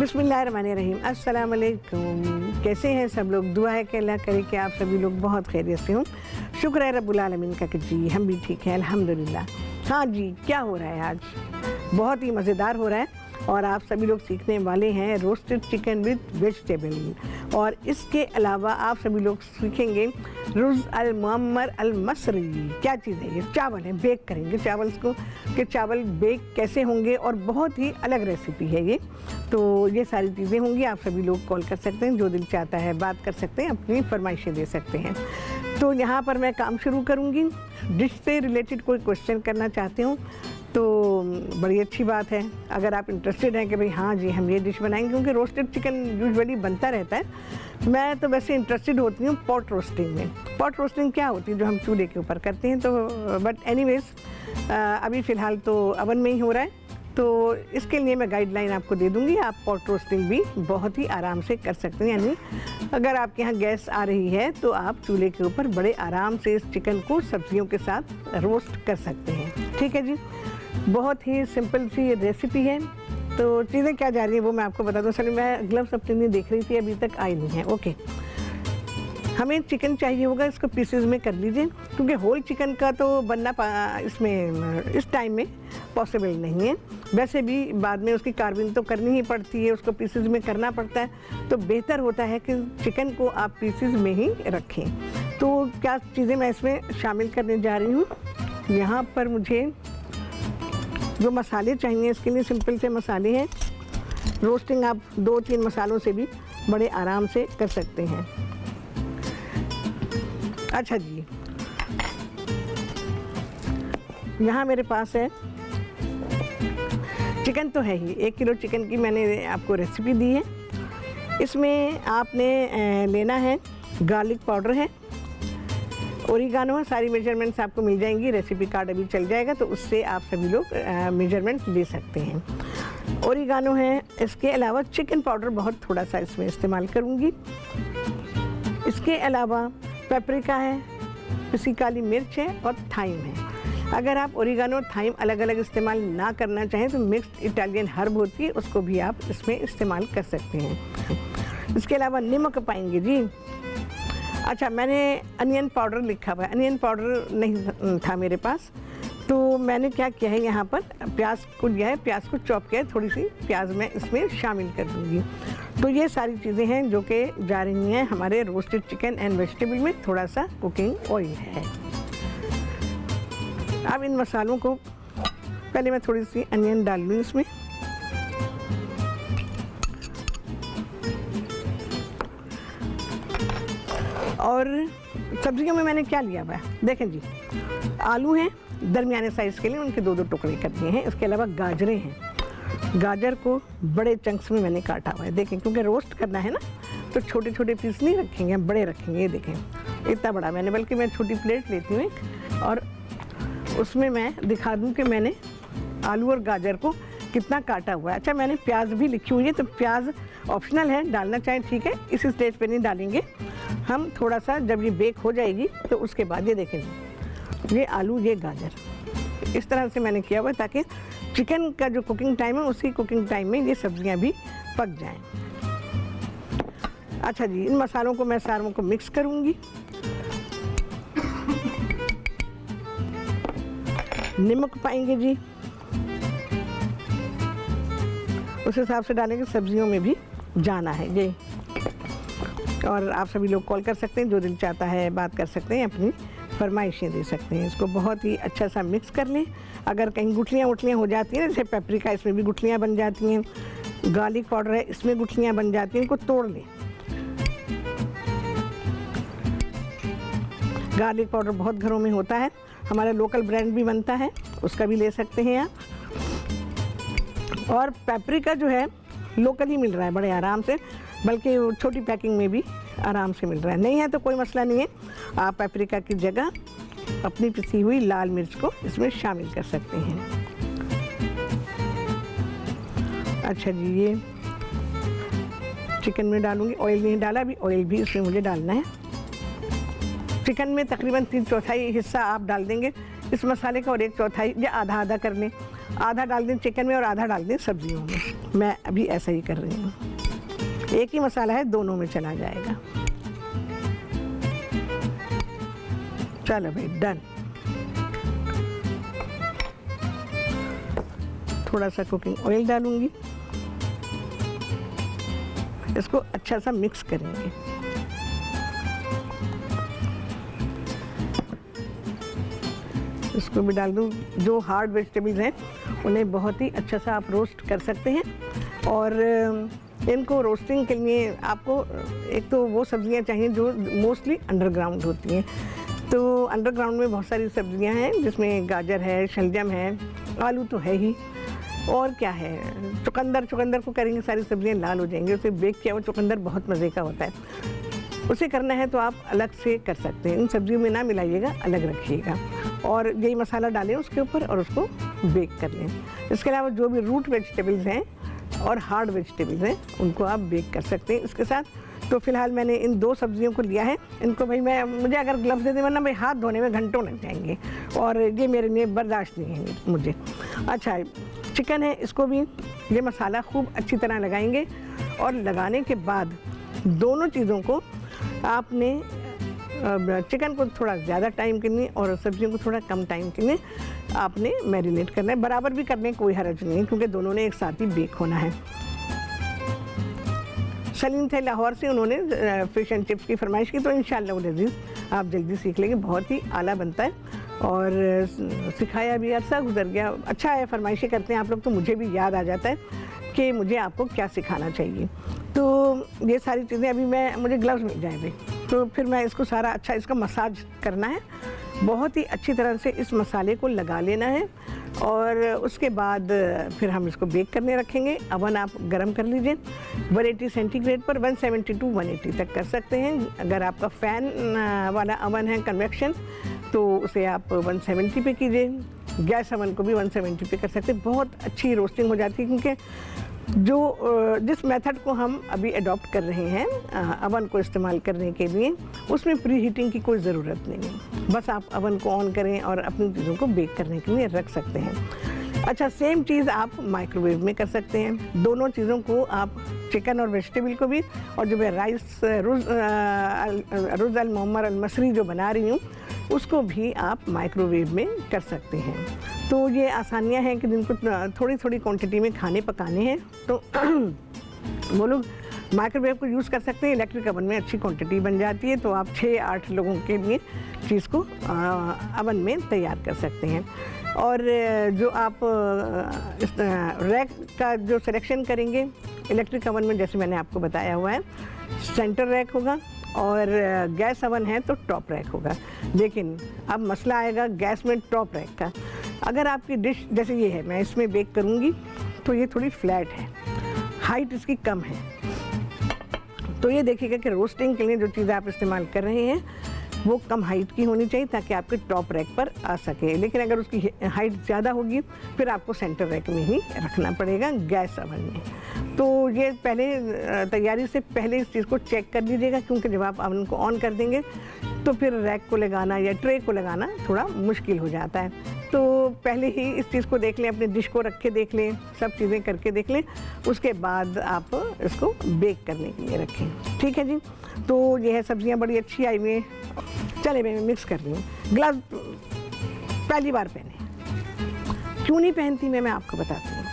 बिस्मिल्लाहिर्रहमानिर्रहीम। अस्सलाम वालेकुम। कैसे हैं सब लोग? दुआ है कि अल्लाह करे कि आप सभी लोग बहुत खैरियत से हों। शुक्र है रब्बुल आलमीन का कि जी हम भी ठीक हैं अल्हम्दुलिल्लाह। हाँ जी, क्या हो रहा है आज? बहुत ही मज़ेदार हो रहा है और आप सभी लोग सीखने वाले हैं रोस्टेड चिकन विद वेजिटेबल। और इसके अलावा आप सभी लोग सीखेंगे रुज़ अल मुअम्मर अल मसरी। क्या चीज़ है ये? चावल है, बेक करेंगे चावल्स को कि चावल बेक कैसे होंगे और बहुत ही अलग रेसिपी है ये। तो ये सारी चीज़ें होंगी। आप सभी लोग कॉल कर सकते हैं, जो दिल चाहता है बात कर सकते हैं, अपनी फरमाइशें दे सकते हैं। तो यहाँ पर मैं काम शुरू करूँगी। डिश से रिलेटेड कोई क्वेश्चन करना चाहते हो तो बड़ी अच्छी बात है। अगर आप इंटरेस्टेड हैं कि भाई हाँ जी हम ये डिश बनाएंगे, क्योंकि रोस्टेड चिकन यूजुअली बनता रहता है। मैं तो वैसे इंटरेस्टेड होती हूँ पॉट रोस्टिंग में। पॉट रोस्टिंग क्या होती है? जो हम चूल्हे के ऊपर करते हैं। तो बट एनीवेज अभी फ़िलहाल तो अवन में ही हो रहा है, तो इसके लिए मैं गाइडलाइन आपको दे दूँगी। आप पॉट रोस्टिंग भी बहुत ही आराम से कर सकते हैं। यानी अगर आपके यहाँ गैस आ रही है तो आप चूल्हे के ऊपर बड़े आराम से इस चिकन को सब्जियों के साथ रोस्ट कर सकते हैं। ठीक है जी, बहुत ही सिंपल सी रेसिपी है। तो चीज़ें क्या जा रही हैं वो मैं आपको बता दूँ। सर मैं ग्लव्स अपने लिए देख रही थी, अभी तक आई नहीं है। ओके, हमें चिकन चाहिए होगा, इसको पीसेस में कर लीजिए, क्योंकि होल चिकन का तो बनना इसमें इस टाइम में पॉसिबल नहीं है। वैसे भी बाद में उसकी कार्विंग तो करनी ही पड़ती है, उसको पीसेस में करना पड़ता है। तो बेहतर होता है कि चिकन को आप पीसेस में ही रखें। तो क्या चीज़ें मैं इसमें शामिल करने जा रही हूँ। यहाँ पर मुझे जो मसाले चाहिए, इसके लिए सिंपल से मसाले हैं। रोस्टिंग आप 2-3 मसालों से भी बड़े आराम से कर सकते हैं। अच्छा जी, यहाँ मेरे पास है चिकन, तो है ही 1 किलो चिकन की मैंने आपको रेसिपी दी है। इसमें आपने लेना है गार्लिक पाउडर है, ओरिगानो है। सारी मेजरमेंट्स आपको मिल जाएंगी, रेसिपी कार्ड अभी चल जाएगा तो उससे आप सभी लोग मेजरमेंट ले सकते हैं। ओरिगानो है। इसके अलावा चिकन पाउडर बहुत थोड़ा सा इसमें इस्तेमाल करूँगी। इसके अलावा पेपरिका है, पिसी काली मिर्च है और थाइम है। अगर आप ओरिगानो और थाइम अलग अलग इस्तेमाल ना करना चाहें तो मिक्स्ड इटालियन हर्ब होती है, उसको भी आप इसमें इस्तेमाल कर सकते हैं। इसके अलावा नमक पाएंगे जी। अच्छा, मैंने अनियन पाउडर लिखा हुआ है, अनियन पाउडर नहीं था मेरे पास, तो मैंने क्या किया है, यहाँ पर प्याज को लिया है, प्याज को चॉप किया है, थोड़ी सी प्याज मैं इसमें शामिल कर दूँगी। तो ये सारी चीज़ें हैं जो कि जा रही हैं हमारे रोस्टेड चिकन एंड वेजिटेबल में। थोड़ा सा कुकिंग ऑयल है। अब इन मसालों को पहले मैं थोड़ी सी अनियन डाल लूँ इसमें। और सब्जियों में मैंने क्या लिया हुआ है देखें जी। आलू हैं दरमियाने साइज़ के लिए, उनके 2-2 टुकड़े कर दिए हैं। इसके अलावा गाजरें हैं, गाजर को बड़े चंक्स में मैंने काटा हुआ है। देखें, क्योंकि रोस्ट करना है ना तो छोटे छोटे पीस नहीं रखेंगे, बड़े रखेंगे। ये देखें इतना बड़ा मैंने, बल्कि मैं छोटी प्लेट लेती हूँ एक, और उसमें मैं दिखा दूँ कि मैंने आलू और गाजर को कितना काटा हुआ है। अच्छा, मैंने प्याज भी लिखी हुई है, तो प्याज ऑप्शनल है, डालना चाहें ठीक है, इस स्टेज पे नहीं डालेंगे हम। थोड़ा सा जब ये बेक हो जाएगी तो उसके बाद ये देखें ये आलू ये गाजर इस तरह से मैंने किया हुआ है, ताकि चिकन का जो कुकिंग टाइम है उसी कुकिंग टाइम में ये सब्जियां भी पक जाएं। अच्छा जी, इन मसालों को मैं सारों को मिक्स करूँगी। नमक पाएंगे जी, उस हिसाब से डालेंगे, सब्जियों में भी जाना है ये। और आप सभी लोग कॉल कर सकते हैं, जो दिल चाहता है बात कर सकते हैं, अपनी फरमाइशें दे सकते हैं। इसको बहुत ही अच्छा सा मिक्स कर लें। अगर कहीं गुठलियाँ उठलियाँ हो जाती हैं, जैसे पेपरिका, इसमें भी गुठलियाँ बन जाती हैं, गार्लिक पाउडर है इसमें गुठलियाँ बन जाती हैं, इनको तोड़ लें। गार्लिक पाउडर बहुत घरों में होता है, हमारा लोकल ब्रांड भी बनता है, उसका भी ले सकते हैं आप। और पेपरिका जो है लोकली मिल रहा है बड़े आराम से, बल्कि छोटी पैकिंग में भी आराम से मिल रहा है। नहीं है तो कोई मसला नहीं है, आप पेपरिका की जगह अपनी पिसी हुई लाल मिर्च को इसमें शामिल कर सकते हैं। अच्छा जी, ये चिकन में डालूंगी, ऑयल नहीं डाला अभी, ऑयल भी इसमें मुझे डालना है। चिकन में तकरीबन 3/4 हिस्सा आप डाल देंगे इस मसाले का, और 1/4 या आधा आधा कर लें। आधा डाल दें चिकन में और आधा डाल दें सब्जियों में। मैं अभी ऐसा ही कर रही हूँ। एक ही मसाला है, दोनों में चला जाएगा। चलो भाई डन। थोड़ा सा कुकिंग ऑयल डालूंगी, इसको अच्छा सा मिक्स करेंगे। इसको भी डाल दूँ। जो हार्ड वेजिटेबल्स हैं उन्हें बहुत ही अच्छा सा आप रोस्ट कर सकते हैं। और इनको रोस्टिंग के लिए आपको एक तो वो सब्जियां चाहिए जो मोस्टली अंडरग्राउंड होती हैं। तो अंडरग्राउंड में बहुत सारी सब्जियां हैं जिसमें गाजर है, शलजम है, आलू तो है ही, और क्या है, चुकंदर को करेंगे सारी सब्जियां लाल हो जाएंगी। उसे बेक किया हुआ चुकंदर बहुत मज़े का होता है। उसे करना है तो आप अलग से कर सकते हैं। इन सब्जियों में ना मिलाइएगा, अलग रखिएगा और यही मसाला डालें उसके ऊपर और उसको बेक कर लें। इसके अलावा जो भी रूट वेजिटेबल्स हैं और हार्ड वेजिटेबल्स हैं उनको आप बेक कर सकते हैं इसके साथ। तो फिलहाल मैंने इन 2 सब्जियों को लिया है। इनको भाई मुझे अगर ग्लव्स दे दें वरना भाई हाथ धोने में घंटों लग जाएंगे और ये मेरे लिए बर्दाश्त नहीं है मुझे। अच्छा, चिकन है, इसको भी ये मसाला खूब अच्छी तरह लगाएंगे और लगाने के बाद दोनों चीज़ों को आपने चिकन को थोड़ा ज़्यादा टाइम के लिए और सब्जियों को थोड़ा कम टाइम के लिए आपने मैरिनेट करना है। बराबर भी करने कोई हर्ज नहीं है क्योंकि दोनों ने एक साथ ही बेक होना है। सलीम थे लाहौर से, उन्होंने फ़िश एंड चिप्स की फरमाइश की, तो इंशाअल्लाह लजीज़ आप जल्दी सीख लेंगे। बहुत ही आला बनता है और सिखाया भी, अरसा गुजर गया। अच्छा है, फरमाइशें करते हैं आप लोग तो मुझे भी याद आ जाता है कि मुझे आपको क्या सिखाना चाहिए। तो ये सारी चीज़ें अभी मुझे ग्लव्स मिल जाए भाई, तो फिर मैं इसको सारा अच्छा इसका मसाज करना है। बहुत ही अच्छी तरह से इस मसाले को लगा लेना है और उसके बाद फिर हम इसको बेक करने रखेंगे। अवन आप गरम कर लीजिए 180 सेंटीग्रेड पर, 170 to 180 तक कर सकते हैं। अगर आपका फ़ैन वाला अवन है कन्वेक्शन तो उसे आप 170 पे कीजिए। गैस अवन को भी 170 पे कर सकते हैं। बहुत अच्छी रोस्टिंग हो जाती है क्योंकि जिस मेथड को हम अभी अडॉप्ट कर रहे हैं अवन को इस्तेमाल करने के लिए, उसमें प्री हीटिंग की कोई ज़रूरत नहीं है। बस आप अवन को ऑन करें और अपनी चीज़ों को बेक करने के लिए रख सकते हैं। अच्छा, सेम चीज़ आप माइक्रोवेव में कर सकते हैं। दोनों चीज़ों को आप, चिकन और वेजिटेबल को भी, और जो मैं राइस रुज़ अल मोहम्मर अल मसरी जो बना रही हूँ उसको भी आप माइक्रोवेव में कर सकते हैं। तो ये आसानियाँ हैं कि जिनको थोड़ी थोड़ी क्वांटिटी में खाने पकाने हैं तो वो लोग माइक्रोवेव को यूज़ कर सकते हैं। इलेक्ट्रिक अवन में अच्छी क्वांटिटी बन जाती है तो आप 6-8 लोगों के लिए चीज़ को अवन में तैयार कर सकते हैं। और जो आप इस रैक का जो सिलेक्शन करेंगे इलेक्ट्रिक अवन में, जैसे मैंने आपको बताया हुआ है, सेंटर रैक होगा और गैस अवन है तो टॉप रैक होगा। लेकिन अब मसला आएगा गैस में टॉप रैक का। अगर आपकी डिश जैसे ये है, मैं इसमें बेक करूँगी तो ये थोड़ी फ्लैट है, हाइट इसकी कम है, तो ये देखिएगा कि रोस्टिंग के लिए जो चीज़ आप इस्तेमाल कर रहे हैं वो कम हाइट की होनी चाहिए ताकि आपके टॉप रैक पर आ सके। लेकिन अगर उसकी हाइट ज़्यादा होगी फिर आपको सेंटर रैक में ही रखना पड़ेगा गैस अवन में। तो ये पहले तैयारी से पहले इस चीज़ को चेक कर लीजिएगा क्योंकि जब आप अवन को ऑन कर देंगे तो फिर रैक को लगाना या ट्रे को लगाना थोड़ा मुश्किल हो जाता है। तो पहले ही इस चीज़ को देख लें, अपनी डिश को रख के देख लें, सब चीज़ें करके देख लें, उसके बाद आप इसको बेक करने के लिए रखें। ठीक है जी। तो ये है, सब्जियां बड़ी अच्छी आई हुई हैं। चले मैं मिक्स कर रही हूँ। ग्लव पहली बार पहने, क्यों नहीं पहनती मैं आपको बताती हूँ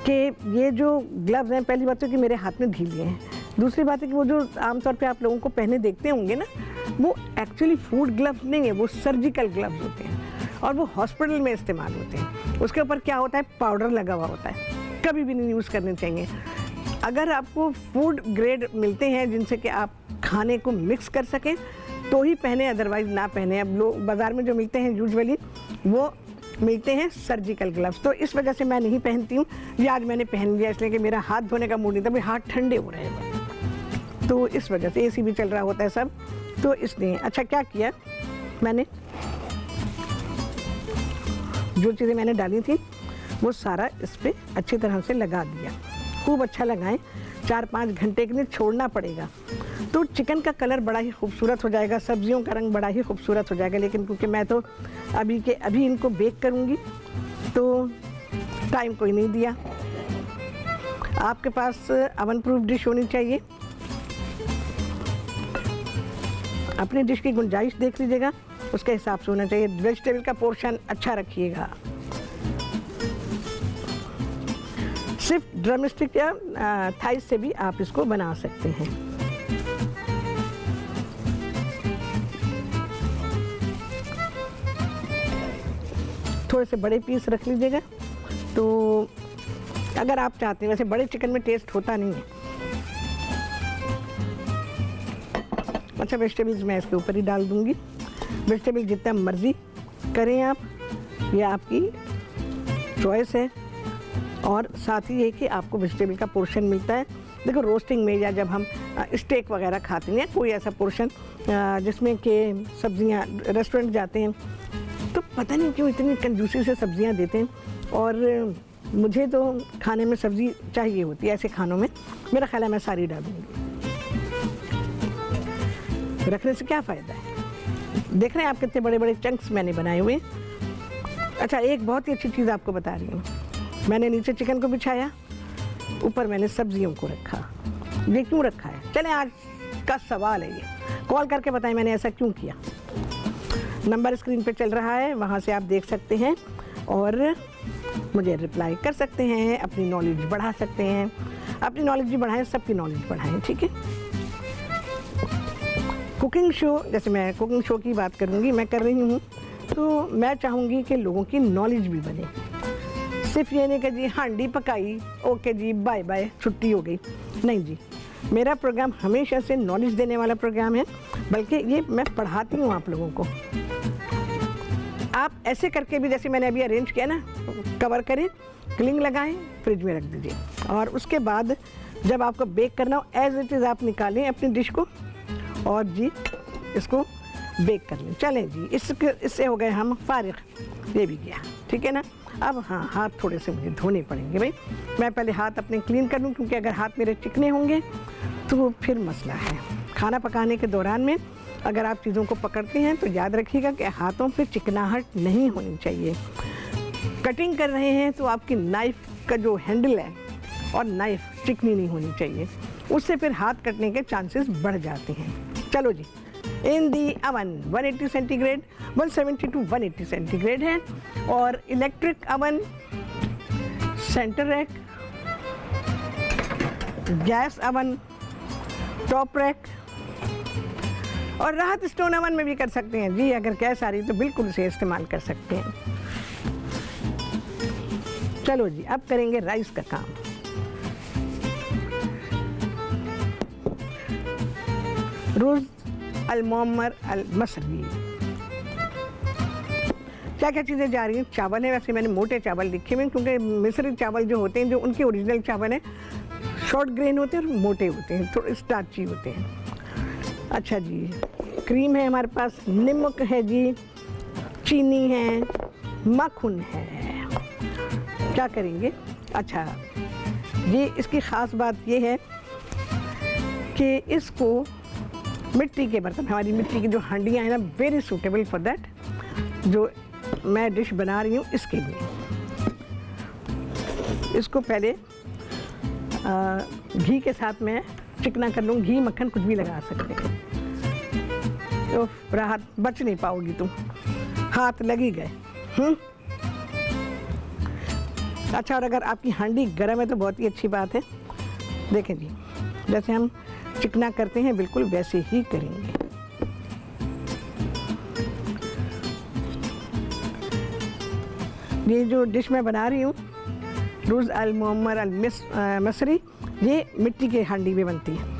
कि ये जो ग्लव्स हैं, पहली बात तो कि मेरे हाथ में ढीले हैं, दूसरी बात है कि वो जो आमतौर पे आप लोगों को पहने देखते होंगे ना, वो एक्चुअली फूड ग्लव्स नहीं है, वो सर्जिकल ग्लव्स होते हैं और वो हॉस्पिटल में इस्तेमाल होते हैं। उसके ऊपर क्या होता है, पाउडर लगा हुआ होता है, कभी भी नहीं यूज़ करने चाहिए। अगर आपको फूड ग्रेड मिलते हैं जिनसे कि आप खाने को मिक्स कर सकें तो ही पहने, अदरवाइज ना पहने। अब लोग बाज़ार में जो मिलते हैं यूजुअली वो मिलते हैं सर्जिकल ग्लव्स, तो इस वजह से मैं नहीं पहनती हूँ। ये आज मैंने पहन लिया इसलिए कि मेरा हाथ धोने का मूड नहीं था, मेरे हाथ ठंडे हो रहे हैं, तो इस वजह से एसी भी चल रहा होता है सब, तो इसलिए। अच्छा, क्या किया मैंने, जो चीज़ें मैंने डाली थी वो सारा इस पर अच्छी तरह से लगा दिया। खूब अच्छा लगाएं, 4-5 घंटे के लिए छोड़ना पड़ेगा तो चिकन का कलर बड़ा ही खूबसूरत हो जाएगा, सब्जियों का रंग बड़ा ही खूबसूरत हो जाएगा। लेकिन क्योंकि मैं तो अभी इनको बेक करूँगी तो टाइम कोई नहीं दिया। आपके पास अवन प्रूफ डिश होनी चाहिए। अपनी डिश की गुंजाइश देख लीजिएगा, उसके हिसाब से होना चाहिए। वेजिटेबल का पोर्शन अच्छा रखिएगा। सिर्फ ड्रमस्टिक या थाइस से भी आप इसको बना सकते हैं। थोड़े से बड़े पीस रख लीजिएगा। तो अगर आप चाहते हैं, वैसे बड़े चिकन में टेस्ट होता नहीं है। अच्छा, वेजिटेबल्स मैं इसके ऊपर ही डाल दूंगी। वेजिटेबल जितना मर्जी करें आप, ये आपकी चॉइस है। और साथ ही ये कि आपको वेजिटेबल का पोर्शन मिलता है। देखो, रोस्टिंग में या जब हम स्टेक वगैरह खाते हैं, कोई ऐसा पोर्शन जिसमें कि सब्जियां, रेस्टोरेंट जाते हैं तो पता नहीं क्यों इतनी कंजूसी से सब्जियां देते हैं। और मुझे तो खाने में सब्ज़ी चाहिए होती है। ऐसे खानों में मेरा ख्याल है मैं सारी डालूंगी। रखने से क्या फ़ायदा है। देख रहे हैं आप कितने बड़े बड़े चंक्स मैंने बनाए हुए। अच्छा, एक बहुत ही अच्छी चीज़ आपको बता रही हूँ। मैंने नीचे चिकन को बिछाया, ऊपर मैंने सब्जियों को रखा। ये क्यों रखा है, चले आज का सवाल है ये। कॉल करके बताएं मैंने ऐसा क्यों किया। नंबर स्क्रीन पे चल रहा है, वहाँ से आप देख सकते हैं और मुझे रिप्लाई कर सकते हैं। अपनी नॉलेज बढ़ा सकते हैं। अपनी नॉलेज भी बढ़ाएं, सबकी नॉलेज बढ़ाएं, ठीक है। कुकिंग शो, जैसे मैं कुकिंग शो की बात करूँगी, मैं कर रही हूँ, तो मैं चाहूँगी कि लोगों की नॉलेज भी बने। सिर्फ ये नहीं कि जी हांडी पकाई, ओके जी बाय बाय, छुट्टी हो गई। नहीं जी, मेरा प्रोग्राम हमेशा से नॉलेज देने वाला प्रोग्राम है। बल्कि ये मैं पढ़ाती हूँ आप लोगों को। आप ऐसे करके भी, जैसे मैंने अभी अरेंज किया ना, कवर करें, क्लिंग लगाएं, फ्रिज में रख दीजिए। और उसके बाद जब आपको बेक करना हो, एज इट इज़ आप निकालें अपनी डिश को और जी इसको बेक कर लें। चलें जी, इससे हो गए हम फारिग। ये भी गया, ठीक है ना। अब हाँ, हाथ थोड़े से मुझे धोने पड़ेंगे भाई। मैं पहले हाथ अपने क्लीन कर लूँ, क्योंकि अगर हाथ मेरे चिकने होंगे तो फिर मसला है। खाना पकाने के दौरान में अगर आप चीज़ों को पकड़ते हैं तो याद रखिएगा कि हाथों पे चिकनाहट नहीं होनी चाहिए। कटिंग कर रहे हैं तो आपकी नाइफ़ का जो हैंडल है और नाइफ़ चिकनी नहीं होनी चाहिए, उससे फिर हाथ कटने के चांसेस बढ़ जाते हैं। चलो जी, in the oven 180 centigrade, 170 to 180 centigrade है। और electric oven, centre rack, gas oven, top rack, और राहत स्टोन अवन में भी कर सकते हैं जी। अगर गैस आ रही तो बिल्कुल इसे इस्तेमाल कर सकते हैं। चलो जी, अब करेंगे राइस का काम। रुज़ अल-मुअम्मर अल-मसरी। क्या क्या चीज़ें जा रही हैं। चावल है, वैसे मैंने मोटे चावल लिखे हुए, क्योंकि मिस्री चावल जो होते हैं, जो उनके ओरिजिनल चावल हैं, शॉर्ट ग्रेन होते हैं और मोटे होते हैं, थोड़े स्टार्ची होते हैं। अच्छा जी, क्रीम है हमारे पास, नमक है जी, चीनी है, माखन है। क्या करेंगे, अच्छा ये इसकी ख़ास बात ये है कि इसको मिट्टी के बर्तन, हमारी मिट्टी की जो हांडियाँ हैं ना, वेरी सूटेबल फॉर दैट, जो मैं डिश बना रही हूँ इसके लिए। इसको पहले घी के साथ मैं चिकना कर लूँ। घी, मक्खन कुछ भी लगा सकते हैं। तो राहत, बच नहीं पाओगी तुम, हाथ लग ही गए। अच्छा, और अगर आपकी हांडी गर्म है तो बहुत ही अच्छी बात है। देखें जी, जैसे हम चिकना करते हैं बिल्कुल वैसे ही करेंगे। ये जो डिश मैं बना रही हूँ, रुज़ अल-मुअम्मर अल-मसरी, ये मिट्टी के हांडी में बनती है।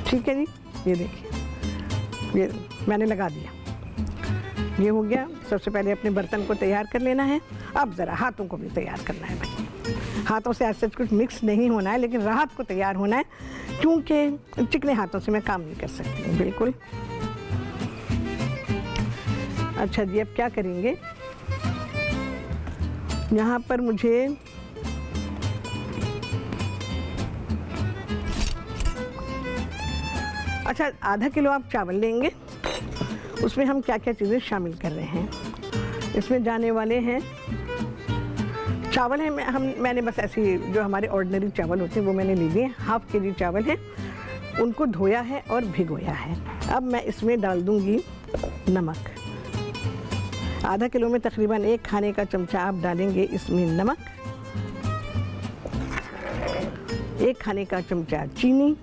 ठीक है जी, ये देखिए, ये मैंने लगा दिया। ये हो गया। सबसे पहले अपने बर्तन को तैयार कर लेना है। अब ज़रा हाथों को भी तैयार करना है भाई। हाथों से ऐसा कुछ मिक्स नहीं होना है, लेकिन राहत को तैयार होना है, क्योंकि चिकने हाथों से मैं काम नहीं कर सकती हूँ बिल्कुल। अच्छा जी, अब क्या करेंगे, यहाँ पर मुझे आधा किलो आप चावल लेंगे। उसमें हम क्या क्या चीज़ें शामिल कर रहे हैं। इसमें जाने वाले हैं चावल है। मैंने बस ऐसी जो हमारे ऑर्डिनरी चावल होते हैं वो मैंने ले लिए। 1/2 kg चावल है, उनको धोया है और भिगोया है। अब मैं इसमें डाल दूंगी नमक। आधा किलो में तकरीबन 1 खाने का चमचा आप डालेंगे इसमें नमक, 1 खाने का चमचा चीनी,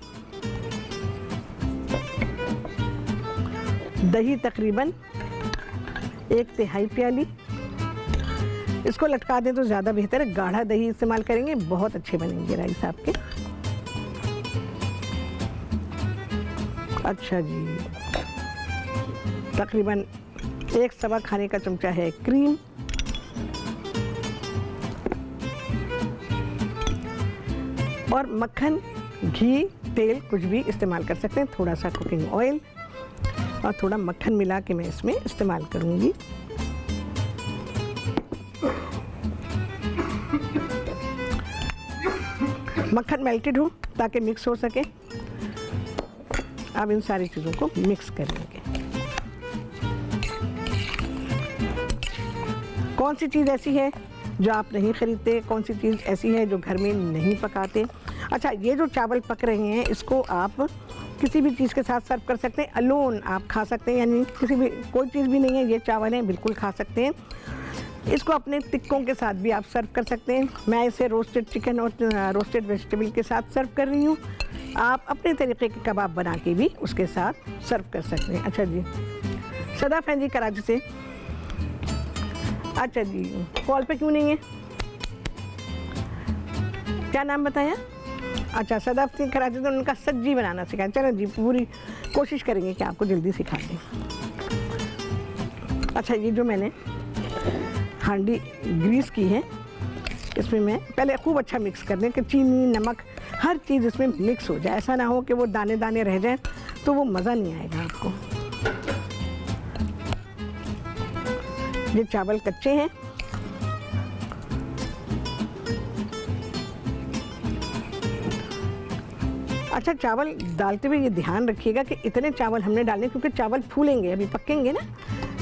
दही तकरीबन 1/3 प्याली। इसको लटका दें तो ज़्यादा बेहतर है, गाढ़ा दही इस्तेमाल करेंगे, बहुत अच्छे बनेंगे राइस आपके। अच्छा जी, तकरीबन 1 सवा खाने का चमचा है क्रीम, और मक्खन, घी, तेल कुछ भी इस्तेमाल कर सकते हैं। थोड़ा सा कुकिंग ऑयल और थोड़ा मक्खन मिला के मैं इसमें इस्तेमाल करूँगी। मक्खन मेल्टेड हो ताकि मिक्स हो सके। अब इन सारी चीज़ों को मिक्स कर लेंगे। कौन सी चीज़ ऐसी है जो आप नहीं खरीदते, कौन सी चीज़ ऐसी है जो घर में नहीं पकाते। अच्छा, ये जो चावल पक रहे हैं इसको आप किसी भी चीज़ के साथ सर्व कर सकते हैं। अलोन आप खा सकते हैं, यानी किसी भी कोई चीज़ भी नहीं है, ये चावल हैं, बिल्कुल खा सकते हैं। इसको अपने टिक्कों के साथ भी आप सर्व कर सकते हैं। मैं इसे रोस्टेड चिकन और रोस्टेड वेजिटेबल के साथ सर्व कर रही हूँ। आप अपने तरीके के कबाब बना के भी उसके साथ सर्व कर सकते हैं। अच्छा जी, सदाफ हैं जी कराची से। अच्छा जी, कॉल पे क्यों नहीं है? क्या नाम बताया? अच्छा, सदाफ सिंह कराची से, उनका सब्जी बनाना सिखाया। चलो जी, पूरी कोशिश करेंगे कि आपको जल्दी सिखा दें। अच्छा, ये जो मैंने हांडी ग्रीस की है, इसमें मैं पहले खूब अच्छा मिक्स कर दें कि चीनी, नमक, हर चीज़ इसमें मिक्स हो जाए। ऐसा ना हो कि वो दाने दाने रह जाएं, तो वो मज़ा नहीं आएगा आपको। ये चावल कच्चे हैं, अच्छा चावल डालते हुए ये ध्यान रखिएगा कि इतने चावल हमने डालने, क्योंकि चावल फूलेंगे, अभी पकेंगे ना,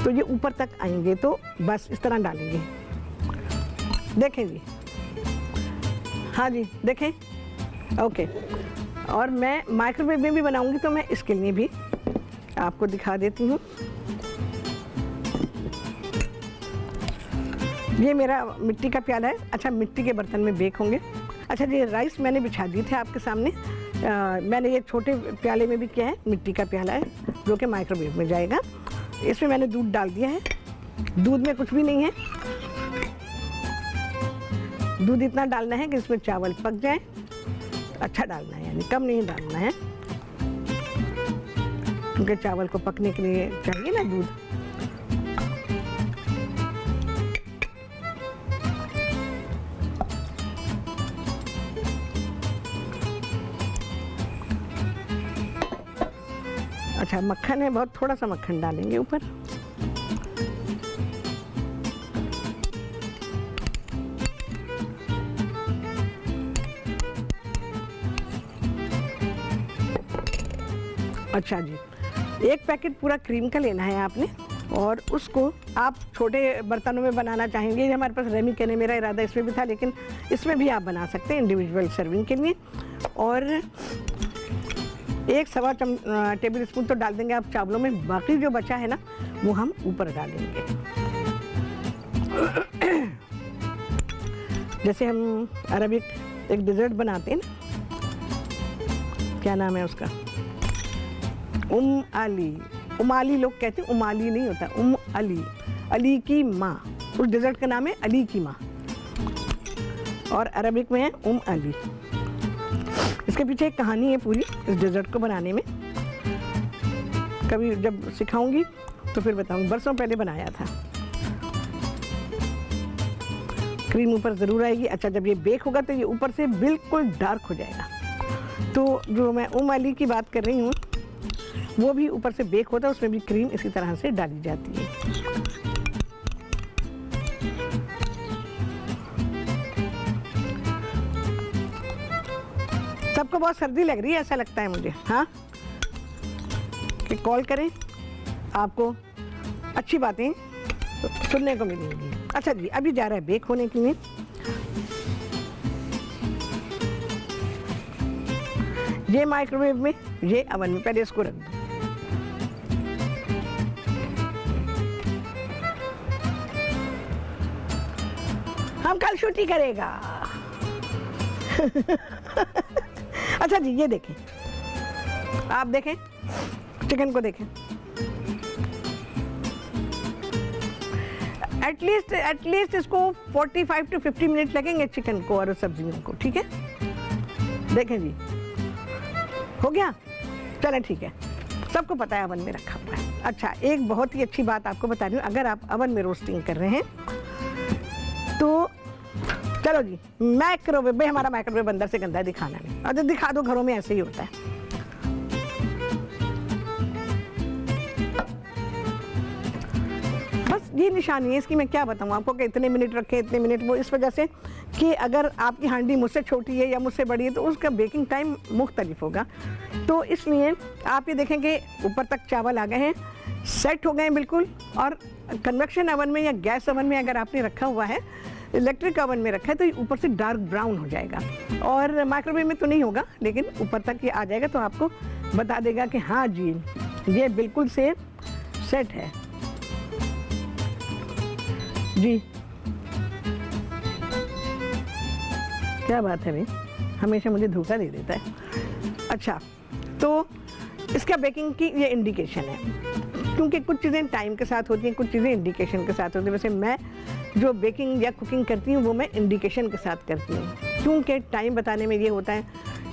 तो ये ऊपर तक आएंगे। तो बस इस तरह डालेंगे। देखें जी, हाँ जी देखें, ओके। और मैं माइक्रोवेव में भी बनाऊंगी, तो मैं इसके लिए भी आपको दिखा देती हूँ। ये मेरा मिट्टी का प्याला है। अच्छा, मिट्टी के बर्तन में बेक होंगे। अच्छा जी, राइस मैंने बिछा दिए थे आपके सामने। मैंने ये छोटे प्याले में भी किया है, मिट्टी का प्याला है जो कि माइक्रोवेव में जाएगा। इसमें मैंने दूध डाल दिया है। दूध में कुछ भी नहीं है, दूध इतना डालना है कि इसमें चावल पक जाए। अच्छा डालना है, यानी कम नहीं डालना है, क्योंकि चावल को पकने के लिए चाहिए ना दूध। अच्छा, मक्खन है, बहुत थोड़ा सा मक्खन डालेंगे ऊपर। अच्छा जी, 1 पैकेट पूरा क्रीम का लेना है आपने, और उसको आप छोटे बर्तनों में बनाना चाहेंगे। हमारे पास रेमी कहने, मेरा इरादा इसमें भी था, लेकिन इसमें भी आप बना सकते हैं इंडिविजुअल सर्विंग के लिए। और 1 सवा टेबल स्पून तो डाल देंगे आप चावलों में। बाकी जो बचा है ना, वो हम ऊपर डालेंगे। जैसे हम अरबिक एक डिज़र्ट बनाते हैं ना, क्या नाम है उसका, उमाली लोग कहते हैं, उमाली नहीं होता, अली की माँ। उस डिज़र्ट का नाम है अली की माँ, और अरबिक में है अली। इसके पीछे एक कहानी है पूरी इस डिज़र्ट को बनाने में। कभी जब सिखाऊंगी तो फिर बताऊंगी। बरसों पहले बनाया था। क्रीम ऊपर ज़रूर आएगी। अच्छा, जब ये बेक होगा तो ये ऊपर से बिल्कुल डार्क हो जाएगा। तो जो मैं अली की बात कर रही हूँ, वो भी ऊपर से बेक होता है, उसमें भी क्रीम इसी तरह से डाली जाती है। सबको बहुत सर्दी लग रही है ऐसा लगता है मुझे, हाँ, कि कॉल करें, आपको अच्छी बातें सुनने को मिलेंगी। अच्छा जी, अभी जा रहा है बेक होने के लिए। ये माइक्रोवेव में, ये अवन में, पहले इसको रख दो। हम कल छुट्टी करेगा। अच्छा जी, ये देखें, आप देखें, चिकन को देखें। एटलीस्ट इसको 45 to 50 मिनट लगेंगे चिकन को और सब्जियों को, ठीक है? देखें जी, हो गया? चलें ठीक है, सबको पता है अवन में रखा हुआ है। अच्छा, एक बहुत ही अच्छी बात आपको बता रही हूँ, अगर आप अवन में रोस्टिंग कर रहे हैं तो चलो जी, माइक्रोवेव भाई, हमारा माइक्रोवेव अंदर से गंदा है, दिखाना नहीं। अच्छा दिखा दो, घरों में ऐसे ही होता है। बस ये निशानी है इसकी, मैं क्या बताऊँ आपको कि इतने मिनट रखें, इतने मिनट, वो इस वजह से कि अगर आपकी हांडी मुझसे छोटी है या मुझसे बड़ी है तो उसका बेकिंग टाइम मुख्तलिफ होगा। तो इसलिए आप ये देखें कि ऊपर तक चावल आ गए हैं, सेट हो गए हैं बिल्कुल। और कन्वेक्शन ओवन में या गैस ओवन में अगर आपने रखा हुआ है, इलेक्ट्रिक ओवन में रखा है, तो ये ऊपर से डार्क ब्राउन हो जाएगा। और माइक्रोवेव में तो नहीं होगा, लेकिन ऊपर तक ये आ जाएगा तो आपको बता देगा कि हाँ जी, ये बिल्कुल से सेट है जी। क्या बात है भाई, हमेशा मुझे धोखा दे देता है। अच्छा, तो इसका बेकिंग की ये इंडिकेशन है, क्योंकि कुछ चीज़ें टाइम के साथ होती हैं, कुछ चीज़ें इंडिकेशन के साथ होती हैं। वैसे मैं जो बेकिंग या कुकिंग करती हूँ वो मैं इंडिकेशन के साथ करती हूँ, क्योंकि टाइम बताने में ये होता है,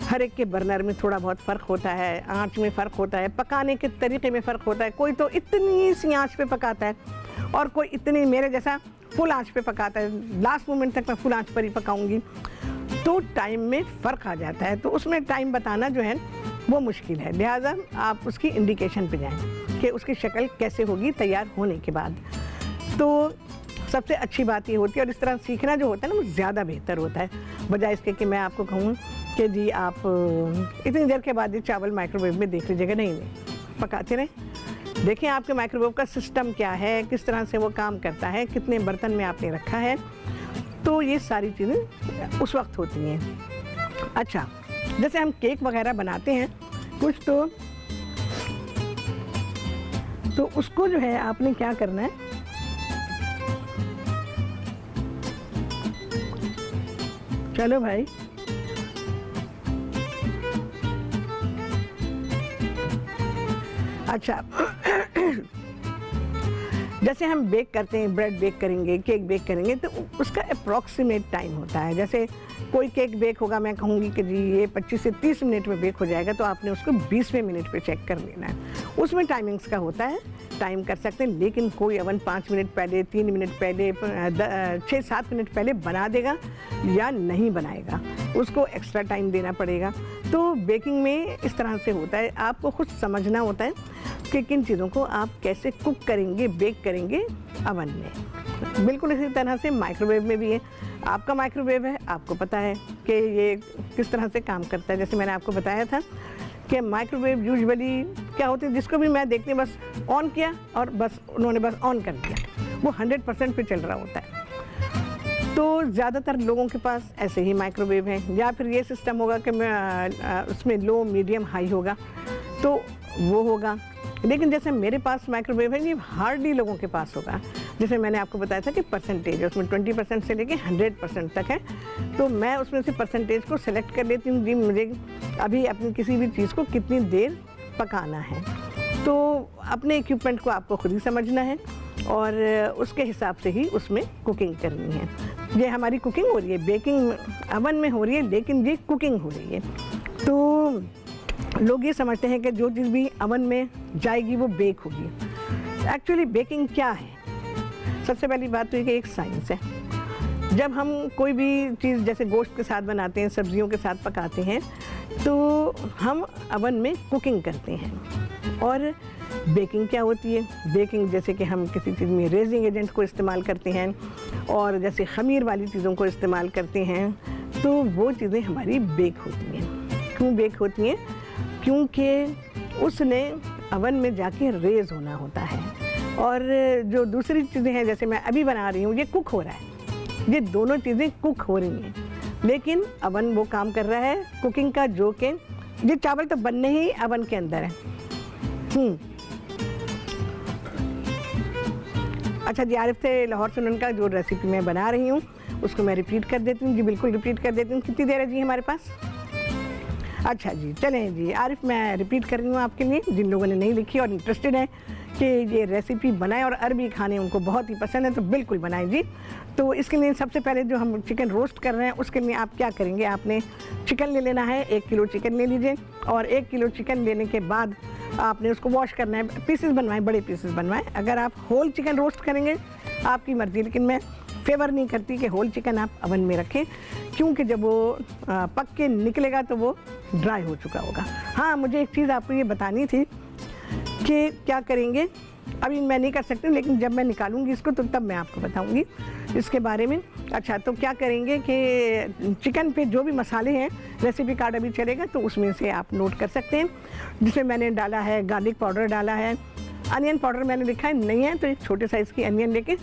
हर एक के बर्नर में थोड़ा बहुत फ़र्क होता है, आँच में फ़र्क होता है, पकाने के तरीके में फ़र्क होता है। कोई तो इतनी सी आँच पे पकाता है और कोई इतनी मेरे जैसा फुल आँच पे पकाता है। लास्ट मोमेंट तक मैं फुल आँच पर ही पकाऊंगी, तो टाइम में फ़र्क आ जाता है। तो उसमें टाइम बताना जो है वो मुश्किल है, लिहाजा आप उसकी इंडिकेशन पे जाएं कि उसकी शक्ल कैसे होगी तैयार होने के बाद। तो सबसे अच्छी बात ये होती है, और इस तरह सीखना जो होता है ना वो ज़्यादा बेहतर होता है, बजाय इसके कि मैं आपको कहूँ कि जी आप इतनी देर के बाद ये चावल माइक्रोवेव में देख लीजिएगा। नहीं, पकाते रहें, देखें आपके माइक्रोवेव का सिस्टम क्या है, किस तरह से वो काम करता है, कितने बर्तन में आपने रखा है, तो ये सारी चीज़ें उस वक्त होती हैं। अच्छा, जैसे हम केक वगैरह बनाते हैं कुछ, तो उसको जो है आपने क्या करना है, चलो भाई, अच्छा जैसे हम बेक करते हैं, ब्रेड बेक करेंगे, केक बेक करेंगे, तो उसका अप्रॉक्सीमेट टाइम होता है। जैसे कोई केक बेक होगा, मैं कहूँगी कि जी ये 25 से 30 मिनट में बेक हो जाएगा, तो आपने उसको 20वें मिनट पे चेक कर लेना है। उसमें टाइमिंग्स का होता है, टाइम कर सकते हैं, लेकिन कोई ओवन 5 मिनट पहले, 3 मिनट पहले, 6-7 मिनट पहले बना देगा या नहीं बनाएगा, उसको एक्स्ट्रा टाइम देना पड़ेगा। तो बेकिंग में इस तरह से होता है, आपको खुद समझना होता है कि किन चीज़ों को आप कैसे कुक करेंगे, बेक करेंगे ओवन में। बिल्कुल इसी तरह से माइक्रोवेव में भी है। आपका माइक्रोवेव है, आपको पता है कि ये किस तरह से काम करता है। जैसे मैंने आपको बताया था कि माइक्रोवेव यूजुअली क्या होती है, जिसको भी मैं देखती हूँ बस ऑन किया और बस उन्होंने बस ऑन कर दिया, वो 100% पे चल रहा होता है। तो ज़्यादातर लोगों के पास ऐसे ही माइक्रोवेव है, या फिर ये सिस्टम होगा कि मैं उसमें लो, मीडियम, हाई होगा, तो वो होगा। लेकिन जैसे मेरे पास माइक्रोवेव है, ये हार्डली लोगों के पास होगा। जैसे मैंने आपको बताया था कि परसेंटेज है उसमें 20% से लेके 100% तक है, तो मैं उसमें से परसेंटेज को सेलेक्ट कर लेती हूँ जी, मुझे अभी अपनी किसी भी चीज़ को कितनी देर पकाना है। तो अपने इक्विपमेंट को आपको खुद ही समझना है और उसके हिसाब से ही उसमें कुकिंग करनी है। ये हमारी कुकिंग हो रही है, बेकिंग ओवन में हो रही है, लेकिन ये कुकिंग हो रही है। तो लोग ये समझते हैं कि जो चीज़ भी ओवन में जाएगी वो बेक होगी। एक्चुअली बेकिंग क्या है? सबसे पहली बात तो ये कि एक साइंस है। जब हम कोई भी चीज़ जैसे गोश्त के साथ बनाते हैं, सब्जियों के साथ पकाते हैं, तो हम ओवन में कुकिंग करते हैं। और बेकिंग क्या होती है? बेकिंग जैसे कि हम किसी चीज़ में रेजिंग एजेंट को इस्तेमाल करते हैं और जैसे खमीर वाली चीज़ों को इस्तेमाल करते हैं, तो वो चीज़ें हमारी बेक होती हैं। क्यों बेक होती हैं? क्योंकि उसने ओवन में जाके रेज़ होना होता है। और जो दूसरी चीज़ें हैं जैसे मैं अभी बना रही हूँ, ये कुक हो रहा है, ये दोनों चीज़ें कुक हो रही हैं, लेकिन अवन वो काम कर रहा है कुकिंग का, जो कि ये चावल तो बनने ही अवन के अंदर है। अच्छा जी, आरिफ थे लाहौर से, उनका जो रेसिपी मैं बना रही हूँ उसको मैं रिपीट कर देती हूँ जी, बिल्कुल रिपीट कर देती हूँ। कितनी देर है जी हमारे पास? अच्छा जी, चलें जी आरिफ, मैं रिपीट कर रही हूँ आपके लिए, जिन लोगों ने नहीं लिखी और इंटरेस्टेड है कि ये रेसिपी बनाएं और अरबी खाने उनको बहुत ही पसंद है, तो बिल्कुल बनाएं जी। तो इसके लिए सबसे पहले जो हम चिकन रोस्ट कर रहे हैं उसके लिए आप क्या करेंगे, आपने चिकन ले लेना है, 1 किलो चिकन ले लीजिए। और 1 किलो चिकन लेने के बाद आपने उसको वॉश करना है, पीसेस बनवाएं, बड़े पीसेस बनवाएं। अगर आप होल चिकन रोस्ट करेंगे आपकी मर्ज़ी, लेकिन मैं फेवर नहीं करती कि होल चिकन आप अवन में रखें, क्योंकि जब वो पक के निकलेगा तो वो ड्राई हो चुका होगा। हाँ, मुझे एक चीज़ आपको ये बतानी थी कि क्या करेंगे, अभी मैं नहीं कर सकती, लेकिन जब मैं निकालूंगी इसको तो तब मैं आपको बताऊंगी इसके बारे में। अच्छा, तो क्या करेंगे कि चिकन पे जो भी मसाले हैं, रेसिपी कार्ड अभी चलेगा तो उसमें से आप नोट कर सकते हैं, जिसमें मैंने डाला है गार्लिक पाउडर, डाला है अनियन पाउडर, मैंने लिखा है नहीं है तो एक छोटे साइज़ की अनियन लेके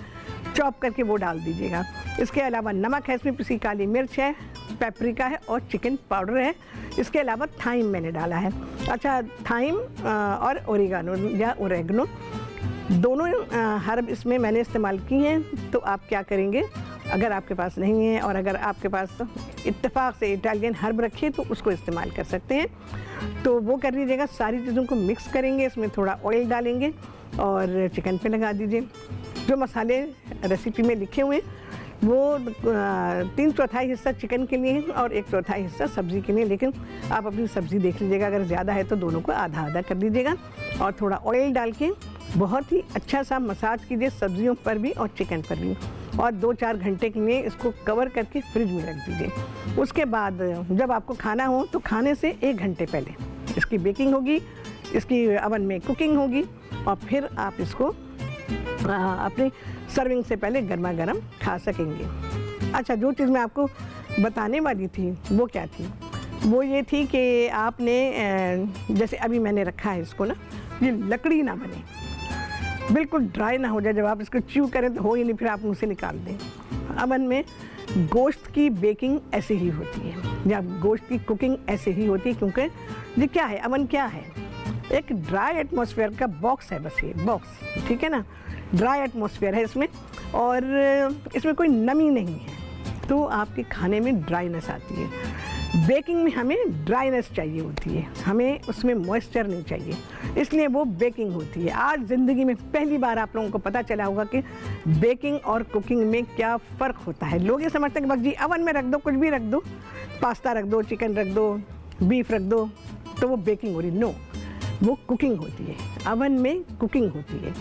चॉप करके वो डाल दीजिएगा। इसके अलावा नमक है, इसमें पिसी काली मिर्च है, पेपरिका है और चिकन पाउडर है। इसके अलावा थाइम मैंने डाला है। अच्छा, थाइम और ओरिगानो या ओरेगनो दोनों हर्ब इसमें मैंने इस्तेमाल की हैं। तो आप क्या करेंगे, अगर आपके पास नहीं है और अगर आपके पास इत्तेफाक से इटालियन हर्ब रखिए तो उसको इस्तेमाल कर सकते हैं, तो वो कर लीजिएगा। सारी चीज़ों को मिक्स करेंगे, इसमें थोड़ा ऑयल डालेंगे और चिकन पे लगा दीजिए। जो मसाले रेसिपी में लिखे हुए हैं वो 3/4 हिस्सा चिकन के लिए है और 1/4 हिस्सा सब्ज़ी के लिए, लेकिन आप अपनी सब्ज़ी देख लीजिएगा, अगर ज़्यादा है तो दोनों को आधा आधा कर दीजिएगा। और थोड़ा ऑयल डाल के बहुत ही अच्छा सा मसाज कीजिए सब्जियों पर भी और चिकन पर भी, और 2-4 घंटे के लिए इसको कवर करके फ्रिज में रख दीजिए। उसके बाद जब आपको खाना हो तो खाने से 1 घंटे पहले इसकी बेकिंग होगी, इसकी अवन में कुकिंग होगी, और फिर आप इसको अपनी सर्विंग से पहले गर्मा गर्म खा सकेंगे। अच्छा, जो चीज़ मैं आपको बताने वाली थी वो क्या थी, वो ये थी कि आपने जैसे अभी मैंने रखा है इसको ना, ये लकड़ी ना बने, बिल्कुल ड्राई ना हो जाए, जब आप इसको च्यू करें तो हो ही नहीं, फिर आप मुँह से निकाल दें। अवन में गोश्त की बेकिंग ऐसे ही होती है, या गोश्त की कुकिंग ऐसे ही होती है, क्योंकि ये क्या है, अवन क्या है, एक ड्राई एटमॉस्फेयर का बॉक्स है, बस ये बॉक्स, ठीक है ना, ड्राई एटमॉस्फेयर है इसमें, और इसमें कोई नमी नहीं है, तो आपके खाने में ड्राइनेस आती है। बेकिंग में हमें ड्राइनेस चाहिए होती है, हमें उसमें मॉइस्चर नहीं चाहिए, इसलिए वो बेकिंग होती है। आज ज़िंदगी में पहली बार आप लोगों को पता चला होगा कि बेकिंग और कुकिंग में क्या फ़र्क होता है। लोग ये समझते हैं कि बस जी अवन में रख दो, कुछ भी रख दो, पास्ता रख दो, चिकन रख दो, बीफ रख दो, तो वो बेकिंग हो रही। नो, वो कुकिंग होती है, अवन में कुकिंग होती है।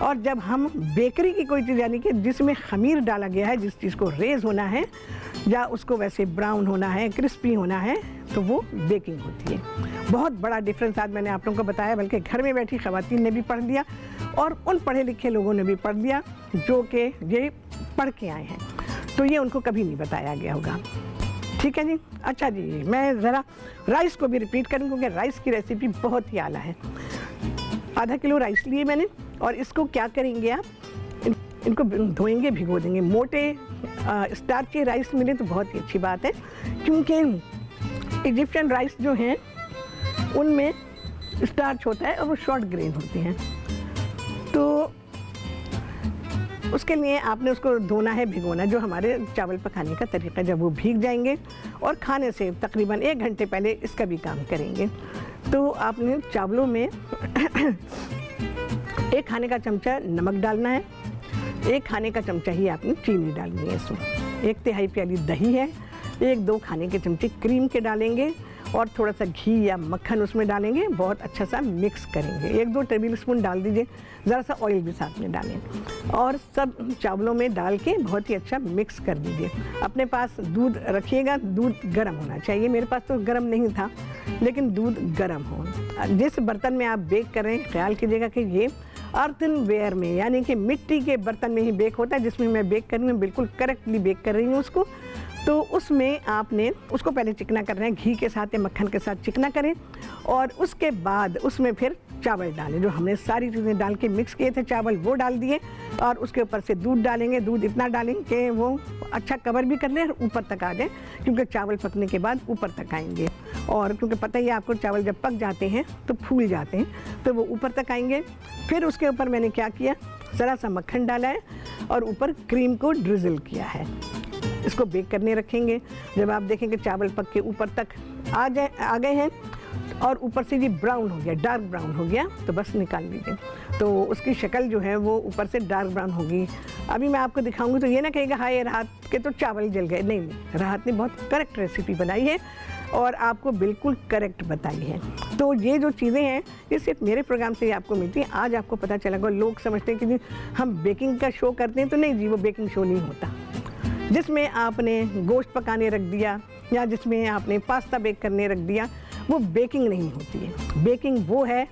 और जब हम बेकरी की कोई चीज़, यानी कि जिसमें खमीर डाला गया है, जिस चीज़ को रेज़ होना है या उसको वैसे ब्राउन होना है, क्रिस्पी होना है, तो वो बेकिंग होती है। बहुत बड़ा डिफरेंस आज मैंने आप लोगों को बताया, बल्कि घर में बैठी ख़वातीन ने भी पढ़ लिया और उन पढ़े लिखे लोगों ने भी पढ़ लिया जो कि ये पढ़ के आए हैं, तो ये उनको कभी नहीं बताया गया होगा। ठीक है जी। अच्छा जी, मैं ज़रा राइस को भी रिपीट करूँ, क्योंकि राइस की रेसिपी बहुत ही आला है। आधा किलो राइस लिए मैंने, और इसको क्या करेंगे आप, इनको धोएंगे, भिगो देंगे। मोटे स्टार्ची राइस मिले तो बहुत ही अच्छी बात है, क्योंकि इजिप्शियन राइस जो हैं उनमें स्टार्च होता है और वो शॉर्ट ग्रेन होते हैं, तो उसके लिए आपने उसको धोना है, भिगोना, जो हमारे चावल पकाने का तरीका। जब वो भीग जाएंगे और खाने से तकरीबन 1 घंटे पहले इसका भी काम करेंगे, तो आपने चावलों में 1 खाने का चमचा नमक डालना है, 1 खाने का चमचा ही आपने चीनी डालनी है इसमें, 1/3 प्याली दही है, 1-2 खाने के चमचे क्रीम के डालेंगे, और थोड़ा सा घी या मक्खन उसमें डालेंगे, बहुत अच्छा सा मिक्स करेंगे। 1-2 टेबल स्पून डाल दीजिए, ज़रा सा ऑयल भी साथ में डालें, और सब चावलों में डाल के बहुत ही अच्छा मिक्स कर दीजिए। अपने पास दूध रखिएगा, दूध गर्म होना चाहिए। मेरे पास तो गर्म नहीं था, लेकिन दूध गर्म हो। जिस बर्तन में आप बेक करें, ख्याल कीजिएगा कि ये अर्थनवेयर में, यानी कि मिट्टी के बर्तन में ही बेक होता है, जिसमें मैं बेक कर रही हूँ, बिल्कुल करेक्टली बेक कर रही हूँ उसको। तो उसमें आपने उसको पहले चिकना करना है, घी के साथ या मक्खन के साथ चिकना करें, और उसके बाद उसमें फिर चावल डालें, जो हमने सारी चीज़ें डाल के मिक्स किए थे चावल वो डाल दिए, और उसके ऊपर से दूध डालेंगे। दूध इतना डालेंगे कि वो अच्छा कवर भी कर ले और ऊपर तक आ जाए, क्योंकि चावल पकने के बाद ऊपर तक आएंगे। और क्योंकि पता ही है आपको, चावल जब पक जाते हैं तो फूल जाते हैं, तो वो ऊपर तक आएंगे। फिर उसके ऊपर मैंने क्या किया, ज़रा सा मक्खन डाला है और ऊपर क्रीम को ड्रिज़ल किया है। इसको बेक करने रखेंगे। जब आप देखेंगे चावल पक के ऊपर तक आ गए हैं और ऊपर से ये ब्राउन हो गया, डार्क ब्राउन हो गया, तो बस निकाल लीजिए। तो उसकी शक्ल जो है वो ऊपर से डार्क ब्राउन होगी। अभी मैं आपको दिखाऊंगी तो ये ना कहेगा हाय राहत के तो चावल जल गए। नहीं, राहत ने बहुत करेक्ट रेसिपी बनाई है और आपको बिल्कुल करेक्ट बताई है। तो ये जो चीज़ें हैं ये सिर्फ मेरे प्रोग्राम से ही आपको मिलती हैं। आज आपको पता चलेगा। लोग समझते हैं कि जी हम बेकिंग का शो करते हैं, तो नहीं जी, वो बेकिंग शो नहीं होता। जिसमें आपने गोश्त पकाने रख दिया या जिसमें आपने पास्ता बेक करने रख दिया, वो बेकिंग नहीं होती है। बेकिंग वो है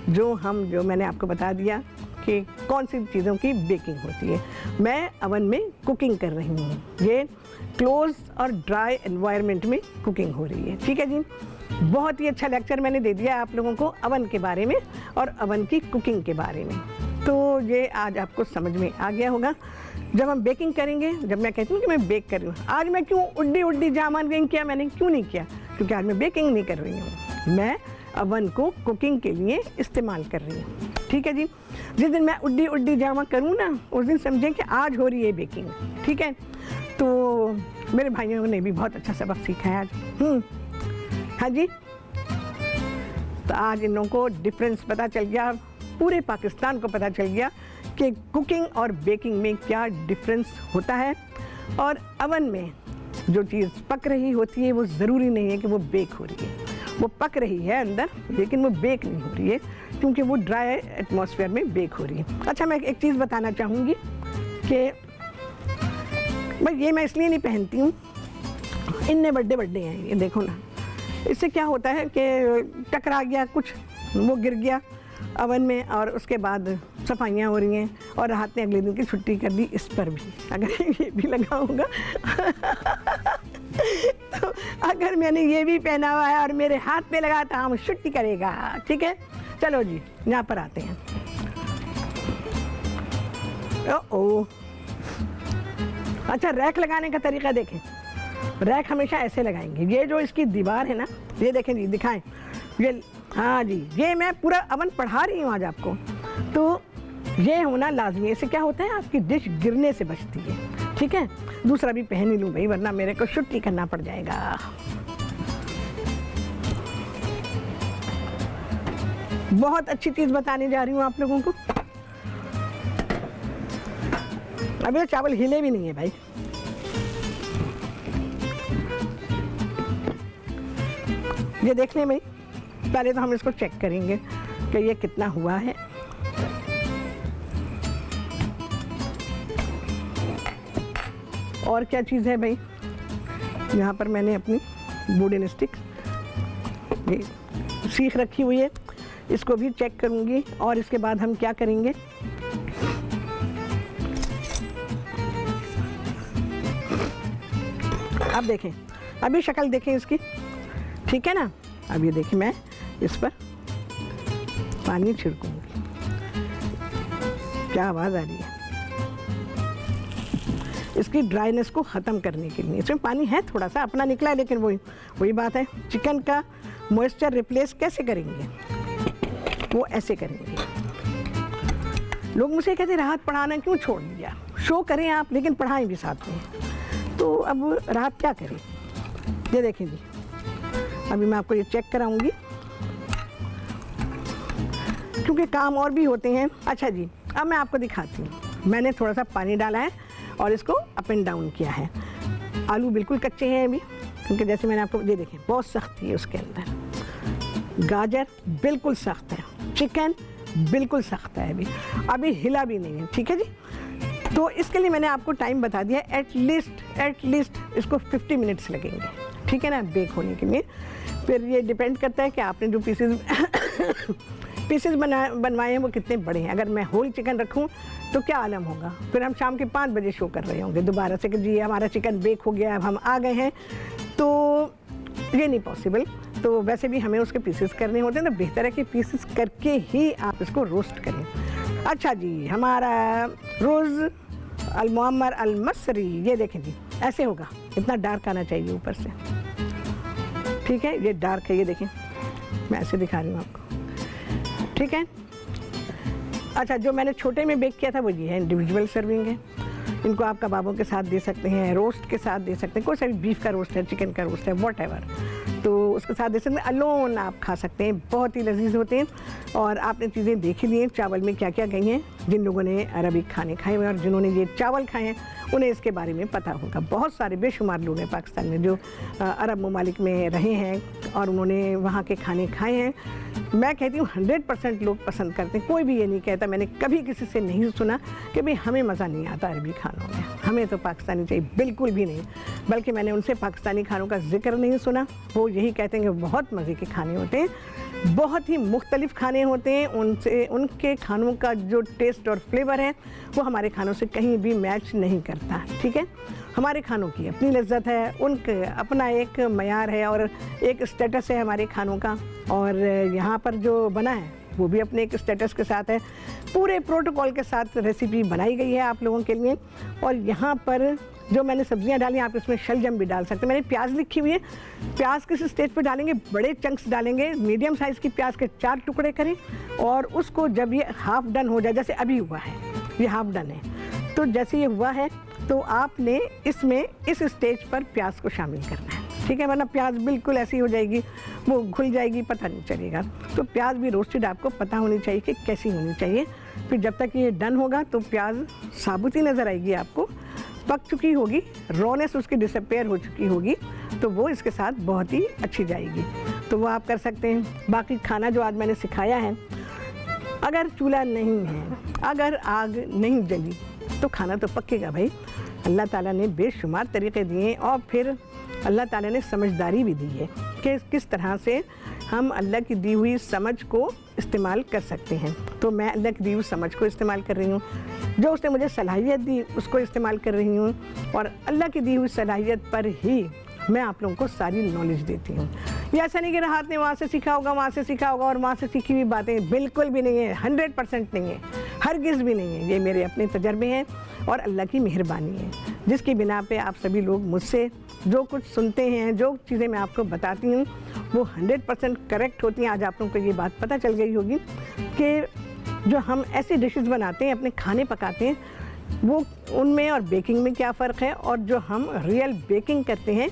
जो मैंने आपको बता दिया कि कौन सी चीज़ों की बेकिंग होती है। मैं अवन में कुकिंग कर रही हूँ। ये क्लोज और ड्राई एनवायरनमेंट में कुकिंग हो रही है। ठीक है जी, बहुत ही अच्छा लेक्चर मैंने दे दिया आप लोगों को अवन के बारे में और अवन की कुकिंग के बारे में। तो ये आज आपको समझ में आ गया होगा। जब हम बेकिंग करेंगे, जब मैं कहती हूँ कि मैं बेक कर रही हूँ, आज मैं क्यों उड्डी जामान गई किया, मैंने क्यों नहीं किया, क्योंकि आज मैं बेकिंग नहीं कर रही हूँ। मैं अवन को कुकिंग के लिए इस्तेमाल कर रही हूँ। ठीक है जी, जिस दिन मैं उड्डी जामा करूँ ना, उस दिन समझें कि आज हो रही है बेकिंग। ठीक है, तो मेरे भाइयों ने भी बहुत अच्छा सबक सीखा है आज। हाँ जी, तो आज इन लोगों को डिफरेंस पता चल गया, पूरे पाकिस्तान को पता चल गया कि कुकिंग और बेकिंग में क्या डिफरेंस होता है। और अवन में जो चीज़ पक रही होती है वो ज़रूरी नहीं है कि वो बेक हो रही है। वो पक रही है अंदर, लेकिन वो बेक नहीं हो रही है, क्योंकि वो ड्राई एटमॉस्फेयर में बेक हो रही है। अच्छा, मैं एक चीज़ बताना चाहूँगी कि मैं इसलिए नहीं पहनती हूँ, इतने बड़े हैं ये, देखो ना। इससे क्या होता है कि टकरा गया कुछ, वो गिर गया अवन में, और उसके बाद सफाइयाँ हो रही हैं, और राहत ने अगले दिन की छुट्टी कर दी इस पर भी। अगर ये भी लगा होगा तो अगर मैंने ये भी पहना हुआ है और मेरे हाथ पे लगा तो हम छुट्टी करेगा। ठीक है, चलो जी यहाँ पर आते हैं। ओ अच्छा, रैक लगाने का तरीका देखें। रैक हमेशा ऐसे लगाएंगे। ये जो इसकी दीवार है ना, ये देखें जी, दिखाएं ये। हाँ जी, ये मैं पूरा अवन पढ़ा रही हूँ आज आपको, तो ये होना लाजमी। इससे क्या होता है, आपकी डिश गिरने से बचती है। ठीक है, दूसरा भी पहन ही लूँ भाई, वरना मेरे को छुट्टी करना पड़ जाएगा। बहुत अच्छी चीज़ बताने जा रही हूँ आप लोगों को। अभी तो चावल हिले भी नहीं है भाई। ये देख लें भाई, पहले तो हम इसको चेक करेंगे कि ये कितना हुआ है। और क्या चीज़ है भाई, यहाँ पर मैंने अपनी वुडन स्टिक ये सीख रखी हुई है, इसको भी चेक करूँगी। और इसके बाद हम क्या करेंगे, अब देखें, अभी शक्ल देखें इसकी। ठीक है ना, अब ये देखिए, मैं इस पर पानी छिड़कूंगी। क्या आवाज़ आ रही है, इसकी ड्राइनेस को ख़त्म करने के लिए। इसमें पानी है थोड़ा सा, अपना निकला है, लेकिन वही बात है। चिकन का मॉइस्चर रिप्लेस कैसे करेंगे, वो ऐसे करेंगे। लोग मुझसे कहते राहत पढ़ाना क्यों छोड़ दिया, शो करें आप लेकिन पढ़ाएं भी साथ में। तो अब राहत क्या करें, ये देखें जी, अभी मैं आपको ये चेक कराऊंगी, क्योंकि काम और भी होते हैं। अच्छा जी, अब मैं आपको दिखाती हूँ। मैंने थोड़ा सा पानी डाला है और इसको अप एंड डाउन किया है। आलू बिल्कुल कच्चे हैं अभी, क्योंकि जैसे मैंने आपको ये देखें बहुत सख्ती है उसके अंदर। गाजर बिल्कुल सख्त है, चिकन बिल्कुल सख्त है, अभी हिला भी नहीं है। ठीक है जी, तो इसके लिए मैंने आपको टाइम बता दिया, एटलीस्ट इसको 50 मिनट्स लगेंगे। ठीक है ना, बेक होने के लिए। फिर ये डिपेंड करता है कि आपने जो पीसेस बनवाए हैं वो कितने बड़े हैं। अगर मैं होल चिकन रखूं तो क्या आलम होगा, फिर हम शाम के 5 बजे शो कर रहे होंगे दोबारा से कि जी हमारा चिकन बेक हो गया, अब हम आ गए हैं, तो ये नहीं पॉसिबल। तो वैसे भी हमें उसके पीसेस करने होते हैं, तो बेहतर है कि पीसेस करके ही आप इसको रोस्ट करें। अच्छा जी, हमारा रोज़ अल-मुअम्मर अल-मसरी, ये देखें जी, ऐसे होगा, इतना डार्क आना चाहिए ऊपर से, ठीक है, ये डार्क है, ये देखें, मैं ऐसे दिखा रही हूँ आपको, ठीक है। अच्छा, जो मैंने छोटे में बेक किया था वो ये है, इंडिविजुअल सर्विंग है। इनको आप कबाबों के साथ दे सकते हैं, रोस्ट के साथ दे सकते हैं, कोई सा भी बीफ का रोस्ट है, चिकन का रोस्ट है, व्हाटएवर, तो उसके साथ दे सकते हैं। अलोन आप खा सकते हैं, बहुत ही लजीज होते हैं। और आपने चीज़ें देख ही ली हैं चावल में क्या क्या गई हैं। जिन लोगों ने अरबिक खाने खाए हुए हैं और जिन्होंने ये चावल खाए हैं उन्हें इसके बारे में पता होगा। बहुत सारे बेशुमार लोग हैं पाकिस्तान में जो अरब ममालिक में रहे हैं और उन्होंने वहाँ के खाने खाए हैं। मैं कहती हूँ 100% लोग पसंद करते हैं, कोई भी ये नहीं कहता, मैंने कभी किसी से नहीं सुना कि भाई हमें मज़ा नहीं आता अरबी खानों में, हमें तो पाकिस्तानी चाहिए, बिल्कुल भी नहीं। बल्कि मैंने उनसे पाकिस्तानी खानों का जिक्र नहीं सुना, वो यही कहते हैं कि बहुत मज़े के खाने होते हैं, बहुत ही मुख्तलिफ़ खाने होते हैं, उनसे उनके खानों का जो टेस्ट और फ्लेवर है वो हमारे खानों से कहीं भी मैच नहीं करता, ठीक है। हमारे खानों की अपनी लज्जत है, उनके अपना एक मयार है और एक स्टेटस है हमारे खानों का, और यहाँ पर जो बना है वो भी अपने एक स्टेटस के साथ है, पूरे प्रोटोकॉल के साथ रेसिपी बनाई गई है आप लोगों के लिए। और यहाँ पर जो मैंने सब्जियां डाली, आप इसमें शलजम भी डाल सकते हैं। मैंने प्याज लिखी हुई है, प्याज किस स्टेज पे डालेंगे, बड़े चंक्स डालेंगे, मीडियम साइज़ की प्याज के 4 टुकड़े करें और उसको जब ये हाफ डन हो जाए, जैसे अभी हुआ है ये हाफ डन है, तो जैसे ये हुआ है तो आपने इसमें इस स्टेज पर प्याज को शामिल करना है, ठीक है, वरना प्याज बिल्कुल ऐसी हो जाएगी, वो घुल जाएगी, पता नहीं चलेगा। तो प्याज भी रोस्टेड आपको पता होनी चाहिए कि कैसी होनी चाहिए। फिर जब तक ये डन होगा तो प्याज साबुत ही नज़र आएगी आपको, पक चुकी होगी, रॉनेस उसकी डिसअपेयर हो चुकी होगी, तो वो इसके साथ बहुत ही अच्छी जाएगी। तो वो आप कर सकते हैं। बाकी खाना जो आज मैंने सिखाया है, अगर चूल्हा नहीं है, अगर आग नहीं जली तो खाना तो पकेगा भाई। अल्लाह ताला ने बेशुमार तरीक़े दिए और फिर अल्लाह ताला ने समझदारी भी दी है कि किस तरह से हम अल्लाह की दी हुई समझ को इस्तेमाल कर सकते हैं। तो मैं अल्लाह की दी हुई समझ को इस्तेमाल कर रही हूँ, जो उसने मुझे सलाहियत दी उसको इस्तेमाल कर रही हूँ, और अल्लाह की दी हुई सलाहियत पर ही मैं आप लोगों को सारी नॉलेज देती हूँ। ये ऐसा नहीं कि राहत ने वहाँ से सीखा होगा, वहाँ से सीखा होगा और वहाँ से सीखी हुई बातें, बिल्कुल भी नहीं है, 100% नहीं है, हरगिज़ भी नहीं है। ये मेरे अपने तजर्बे हैं और अल्लाह की मेहरबानी है, जिसकी बिना पे आप सभी लोग मुझसे जो कुछ सुनते हैं, जो चीज़ें मैं आपको बताती हूँ वो 100% करेक्ट होती हैं। आज आप लोगों को ये बात पता चल गई होगी कि जो हम ऐसी डिशेस बनाते हैं, अपने खाने पकाते हैं, वो उनमें और बेकिंग में क्या फ़र्क है, और जो हम रियल बेकिंग करते हैं,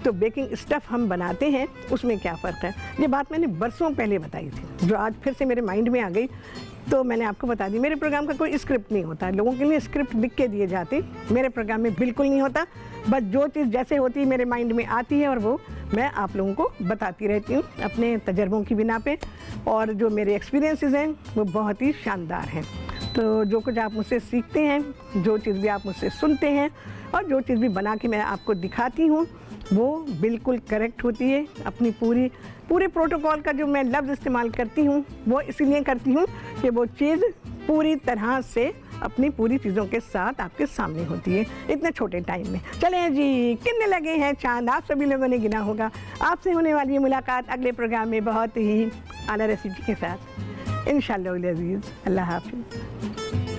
तो बेकिंग स्टफ़ हम बनाते हैं, उसमें क्या फ़र्क है। ये बात मैंने बरसों पहले बताई थी, जो आज फिर से मेरे माइंड में आ गई, तो मैंने आपको बता दी। मेरे प्रोग्राम का कोई स्क्रिप्ट नहीं होता, लोगों के लिए स्क्रिप्ट लिख के दिए जाते, मेरे प्रोग्राम में बिल्कुल नहीं होता। बस जो चीज़ जैसे होती है मेरे माइंड में आती है और वो मैं आप लोगों को बताती रहती हूँ अपने तजर्बों की बिना पे, और जो मेरे एक्सपीरियंसेस हैं वो बहुत ही शानदार हैं। तो जो कुछ आप मुझसे सीखते हैं, जो चीज़ भी आप मुझसे सुनते हैं और जो चीज़ भी बना के मैं आपको दिखाती हूँ वो बिल्कुल करेक्ट होती है। अपनी पूरे प्रोटोकॉल का जो मैं लफ्ज़ इस्तेमाल करती हूँ वो इसलिए करती हूँ कि वो चीज़ पूरी तरह से अपनी पूरी चीज़ों के साथ आपके सामने होती है इतने छोटे टाइम में। चलें जी, कितने लगे हैं चांद, आप सभी लोगों ने गिना होगा। आपसे होने वाली है मुलाकात अगले प्रोग्राम में बहुत ही आला रेसिपी के साथ, इंशाअल्लाह अज़ीज़। अल्लाह हाफ़िज़।